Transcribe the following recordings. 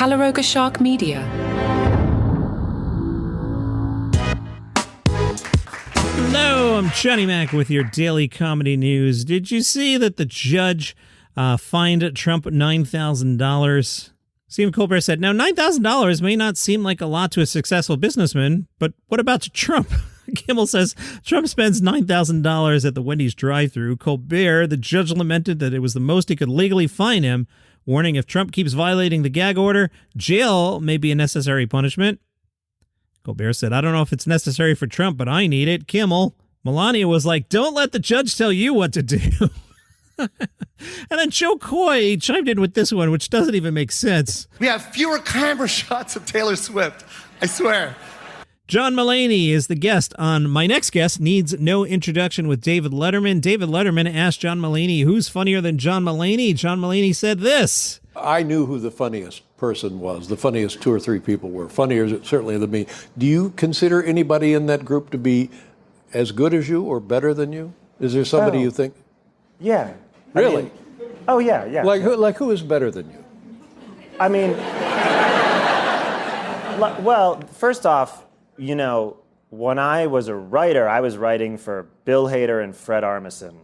Calaroga Shark Media. Hello, I'm Johnny Mac with your daily comedy news. Did you see that the judge fined Trump $9,000? Stephen Colbert said, now $9,000 may not seem like a lot to a successful businessman, but what about to Trump? Kimmel says Trump spends $9,000 at the Wendy's drive-thru. Colbert, the judge, lamented that it was the most he could legally fine him, warning if Trump keeps violating the gag order, jail may be a necessary punishment. Colbert said, I don't know if it's necessary for Trump, but I need it. Kimmel, Melania was like, don't let the judge tell you what to do. And then Joe Coy chimed in with this one, which doesn't even make sense. We have fewer camera shots of Taylor Swift. I swear. John Mulaney is the guest on My Next Guest Needs No Introduction with David Letterman. David Letterman asked John Mulaney, who's funnier than John Mulaney? John Mulaney said this. I knew who the funniest person was. The funniest two or three people were. Funnier certainly than me. Do you consider anybody in that group to be as good as you or better than you? Is there somebody you think? Yeah. Really? Yeah. Like who is better than you? I mean, well, first off, you know, when I was a writer, I was writing for Bill Hader and Fred Armisen.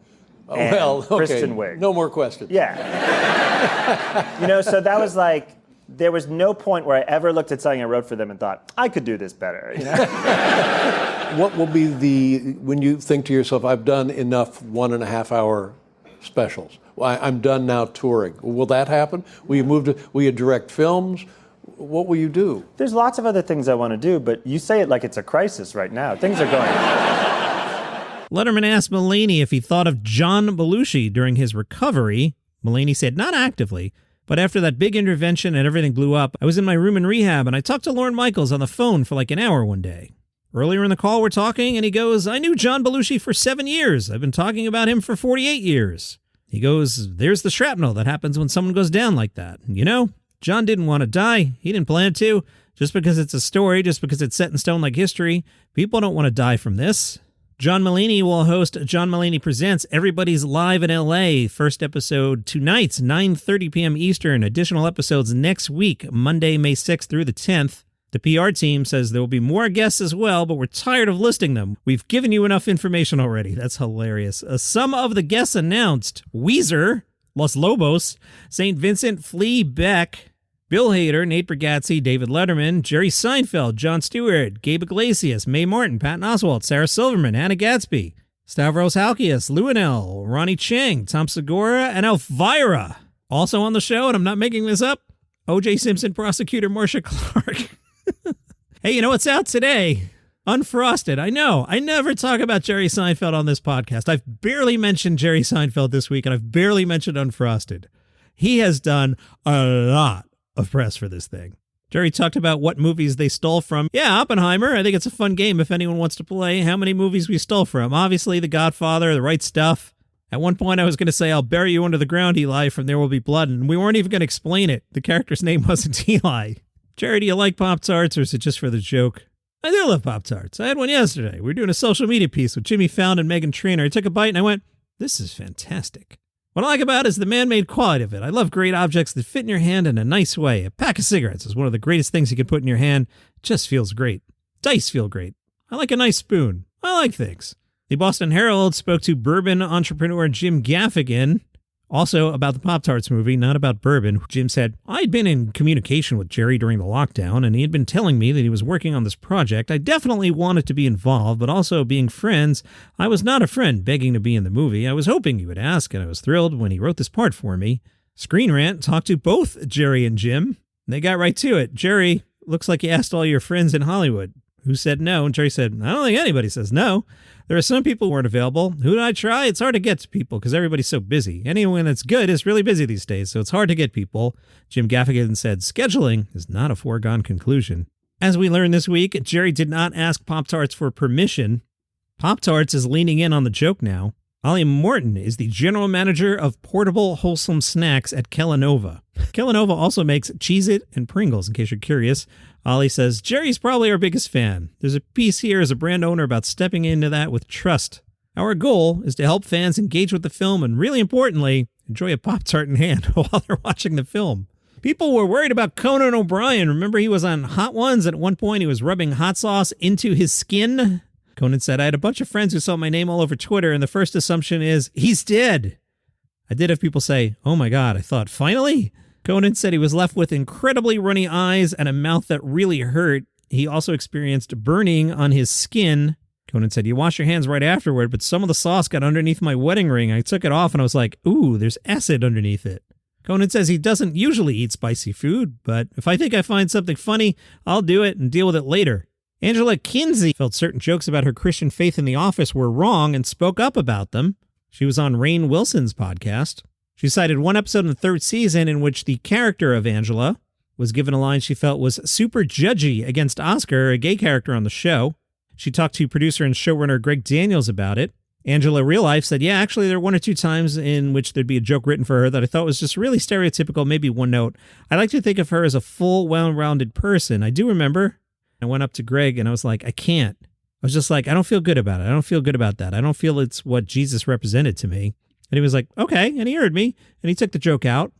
Oh, well, okay. Kristen Wiig. No more questions. Yeah. You know, so that was like, there was no point where I ever looked at something I wrote for them and thought, I could do this better. You know? What will be when you think to yourself, I've done enough 1.5 hour specials. I'm done now touring. Will that happen? Will you direct films? What will you do? There's lots of other things I want to do, but you say it like it's a crisis right now. Things are going. Letterman asked Mulaney if he thought of John Belushi during his recovery. Mulaney said, not actively, but after that big intervention and everything blew up, I was in my room in rehab and I talked to Lorne Michaels on the phone for like an hour one day. Earlier in the call, we're talking, and he goes, I knew John Belushi for 7 years. I've been talking about him for 48 years. He goes, there's the shrapnel that happens when someone goes down like that. You know, John didn't want to die. He didn't plan to. Just because it's a story, just because it's set in stone like history, people don't want to die from this. John Mulaney will host John Mulaney Presents Everybody's Live in L.A. First episode tonight, 9:30 p.m. Eastern. Additional episodes next week, Monday, May 6th through the 10th. The PR team says there will be more guests as well, but we're tired of listing them. We've given you enough information already. That's hilarious. Some of the guests announced: Weezer, Los Lobos, St. Vincent, Flea, Beck, Bill Hader, Nate Bargatze, David Letterman, Jerry Seinfeld, Jon Stewart, Gabe Iglesias, Mae Martin, Patton Oswalt, Sarah Silverman, Hannah Gadsby, Stavros Halkias, Luanel, Ronnie Chang, Tom Segura, and Elvira. Also on the show, and I'm not making this up, O.J. Simpson prosecutor Marcia Clark. Hey, you know what's out today? Unfrosted. I know. I never talk about Jerry Seinfeld on this podcast. I've barely mentioned Jerry Seinfeld this week, and I've barely mentioned Unfrosted. He has done a lot of press for this thing. Jerry talked about what movies they stole from. Yeah, Oppenheimer. I think it's a fun game if anyone wants to play. How many movies we stole from? Obviously, The Godfather, The Right Stuff. At one point, I was going to say, I'll bury you under the ground, Eli, from There Will Be Blood, and we weren't even going to explain it. The character's name wasn't Eli. Jerry, do you like Pop-Tarts, or is it just for the joke? I do love Pop-Tarts. I had one yesterday. We were doing a social media piece with Jimmy Fallon and Meghan Trainor. I took a bite and I went, this is fantastic. What I like about it is the man-made quality of it. I love great objects that fit in your hand in a nice way. A pack of cigarettes is one of the greatest things you can put in your hand. It just feels great. Dice feel great. I like a nice spoon. I like things. The Boston Herald spoke to bourbon entrepreneur Jim Gaffigan, also about the Pop-Tarts movie, not about bourbon. Jim said, I'd been in communication with Jerry during the lockdown, and he had been telling me that he was working on this project. I definitely wanted to be involved, but also being friends, I was not a friend begging to be in the movie. I was hoping you would ask, and I was thrilled when he wrote this part for me. Screen Rant talked to both Jerry and Jim. They got right to it. Jerry, looks like you asked all your friends in Hollywood. Who said no? And Jerry said, I don't think anybody says no. There are some people who weren't available. Who did I try? It's hard to get to people because everybody's so busy. Anyone that's good is really busy these days, so it's hard to get people. Jim Gaffigan said, scheduling is not a foregone conclusion. As we learned this week, Jerry did not ask Pop-Tarts for permission. Pop-Tarts is leaning in on the joke now. Ollie Morton is the general manager of portable wholesome snacks at Kellanova. Kellanova also makes Cheez-It and Pringles, in case you're curious. Ollie says, Jerry's probably our biggest fan. There's a piece here as a brand owner about stepping into that with trust. Our goal is to help fans engage with the film and, really importantly, enjoy a Pop-Tart in hand while they're watching the film. People were worried about Conan O'Brien. Remember he was on Hot Ones, and at one point he was rubbing hot sauce into his skin? Conan said, I had a bunch of friends who saw my name all over Twitter, and the first assumption is, he's dead. I did have people say, oh my God, I thought, finally? Conan said he was left with incredibly runny eyes and a mouth that really hurt. He also experienced burning on his skin. Conan said, you wash your hands right afterward, but some of the sauce got underneath my wedding ring. I took it off and I was like, ooh, there's acid underneath it. Conan says he doesn't usually eat spicy food, but if I think I find something funny, I'll do it and deal with it later. Angela Kinsey felt certain jokes about her Christian faith in The Office were wrong and spoke up about them. She was on Rainn Wilson's podcast. She cited one episode in the third season in which the character of Angela was given a line she felt was super judgy against Oscar, a gay character on the show. She talked to producer and showrunner Greg Daniels about it. Angela, real life, said, yeah, actually, there were one or two times in which there'd be a joke written for her that I thought was just really stereotypical, maybe one note. I like to think of her as a full, well-rounded person. I do remember I went up to Greg and I was like, I can't. I was just like, I don't feel good about it. I don't feel good about that. I don't feel it's what Jesus represented to me. And he was like, okay. And he heard me and he took the joke out.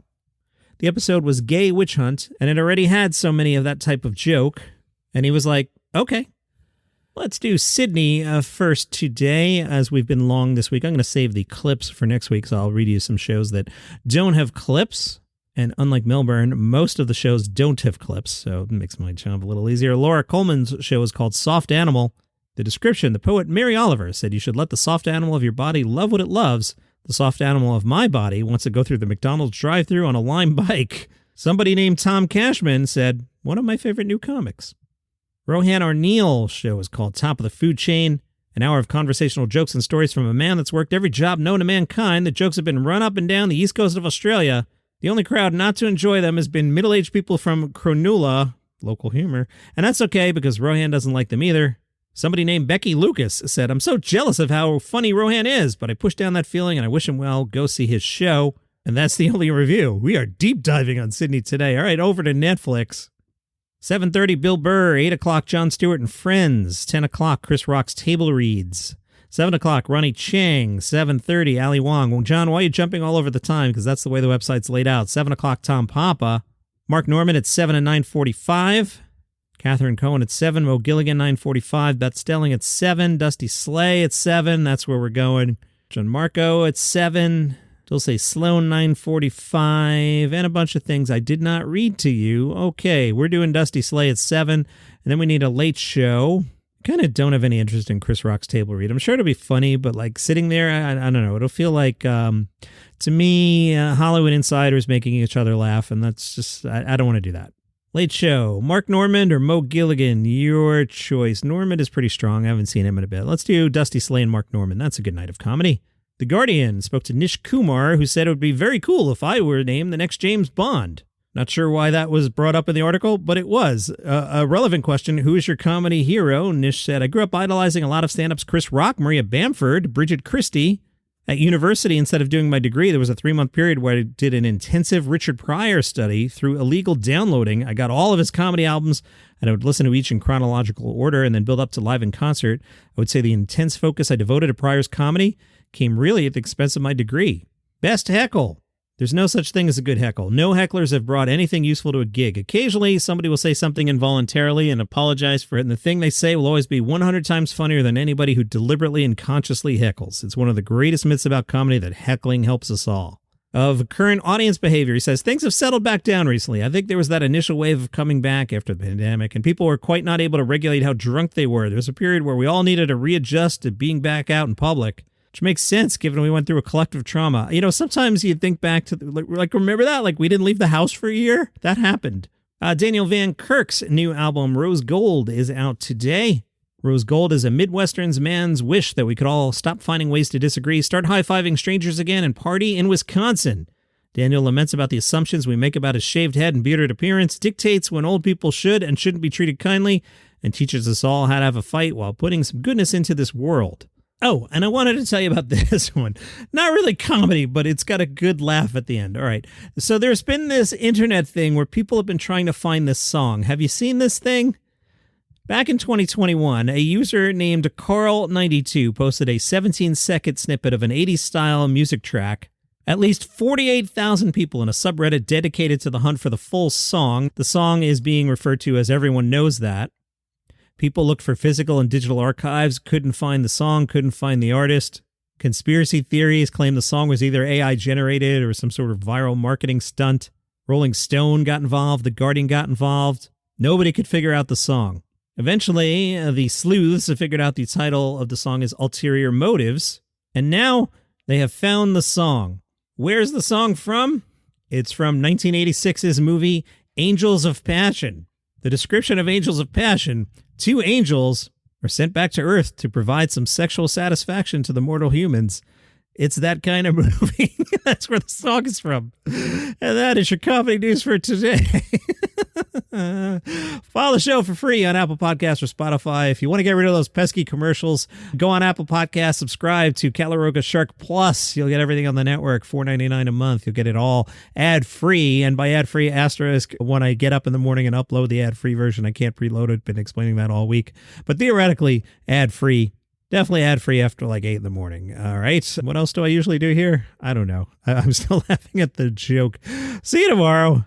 The episode was Gay Witch Hunt and it already had so many of that type of joke. And he was like, okay. Let's do Sydney first today, as we've been long this week. I'm going to save the clips for next week, so I'll read you some shows that don't have clips. And unlike Melbourne, most of the shows don't have clips, so it makes my job a little easier. Laura Coleman's show is called Soft Animal. The description, the poet Mary Oliver said, you should let the soft animal of your body love what it loves. The soft animal of my body wants to go through the McDonald's drive-thru on a Lime bike. Somebody named Tom Cashman said, one of my favorite new comics. Rohan O'Neill's show is called Top of the Food Chain, an hour of conversational jokes and stories from a man that's worked every job known to mankind. The jokes have been run up and down the east coast of Australia. The only crowd not to enjoy them has been middle-aged people from Cronulla, local humor, and that's okay because Rohan doesn't like them either. Somebody named Becky Lucas said, I'm so jealous of how funny Rohan is, but I push down that feeling and I wish him well. Go see his show. And that's the only review. We are deep diving on Sydney today. All right, over to Netflix. 7:30, Bill Burr. 8 o'clock, Jon Stewart and Friends. 10 o'clock, Chris Rock's Table Reads. 7 o'clock, Ronnie Chang. 7:30, Ali Wong. Well, John, why are you jumping all over the time? Because that's the way the website's laid out. 7 o'clock, Tom Papa. Mark Norman at 7 and 9:45. Catherine Cohen at 7. Mo Gilligan, 9:45. Beth Stelling at 7. Dusty Slay at 7. That's where we're going. John Marco at 7. Dulce Sloan, 9:45, and a bunch of things I did not read to you. Okay, we're doing Dusty Slay at 7, and then we need a late show. Kind of don't have any interest in Chris Rock's Table Read. I'm sure it'll be funny, but like sitting there, I don't know. It'll feel like, to me, Hollywood insiders making each other laugh, and that's just, I don't want to do that. Late show, Mark Norman or Mo Gilligan, your choice. Norman is pretty strong. I haven't seen him in a bit. Let's do Dusty Slay and Mark Norman. That's a good night of comedy. The Guardian spoke to Nish Kumar, who said it would be very cool if I were named the next James Bond. Not sure why that was brought up in the article, but it was. A relevant question, who is your comedy hero? Nish said, I grew up idolizing a lot of stand-ups, Chris Rock, Maria Bamford, Bridget Christie. At university, instead of doing my degree, there was a 3-month period where I did an intensive Richard Pryor study through illegal downloading. I got all of his comedy albums, and I would listen to each in chronological order and then build up to live in concert. I would say the intense focus I devoted to Pryor's comedy came really at the expense of my degree. Best heckle. There's no such thing as a good heckle. No hecklers have brought anything useful to a gig. Occasionally, somebody will say something involuntarily and apologize for it, and the thing they say will always be 100 times funnier than anybody who deliberately and consciously heckles. It's one of the greatest myths about comedy that heckling helps us all. Of current audience behavior, he says, things have settled back down recently. I think there was that initial wave of coming back after the pandemic, and people were quite not able to regulate how drunk they were. There was a period where we all needed to readjust to being back out in public. Which makes sense, given we went through a collective trauma. You know, sometimes you think back to, like, remember that? Like, we didn't leave the house for a year? That happened. Daniel Van Kirk's new album, Rose Gold, is out today. Rose Gold is a Midwestern's man's wish that we could all stop finding ways to disagree, start high-fiving strangers again, and party in Wisconsin. Daniel laments about the assumptions we make about his shaved head and bearded appearance, dictates when old people should and shouldn't be treated kindly, and teaches us all how to have a fight while putting some goodness into this world. Oh, and I wanted to tell you about this one. Not really comedy, but it's got a good laugh at the end. All right. So there's been this internet thing where people have been trying to find this song. Have you seen this thing? Back in 2021, a user named Carl92 posted a 17-second snippet of an 80s-style music track. At least 48,000 people in a subreddit dedicated to the hunt for the full song. The song is being referred to as Everyone Knows That. People looked for physical and digital archives, couldn't find the song, couldn't find the artist. Conspiracy theories claim the song was either AI generated or some sort of viral marketing stunt. Rolling Stone got involved, The Guardian got involved. Nobody could figure out the song. Eventually, the sleuths have figured out the title of the song is Ulterior Motives, and now they have found the song. Where's the song from? It's from 1986's movie Angels of Passion. The description of Angels of Passion: two angels are sent back to Earth to provide some sexual satisfaction to the mortal humans. It's that kind of movie. That's where the song is from. And that is your comedy news for today. Follow the show for free on Apple Podcasts or Spotify. If you want to get rid of those pesky commercials, go on Apple Podcasts, subscribe to Calaroga Shark Plus. You'll get everything on the network, $4.99 a month. You'll get it all ad-free. And by ad-free, asterisk, when I get up in the morning and upload the ad-free version, I can't preload it. Been explaining that all week. But theoretically, ad-free. Definitely ad-free after like 8 in the morning. All right. What else do I usually do here? I don't know. I'm still laughing at the joke. See you tomorrow.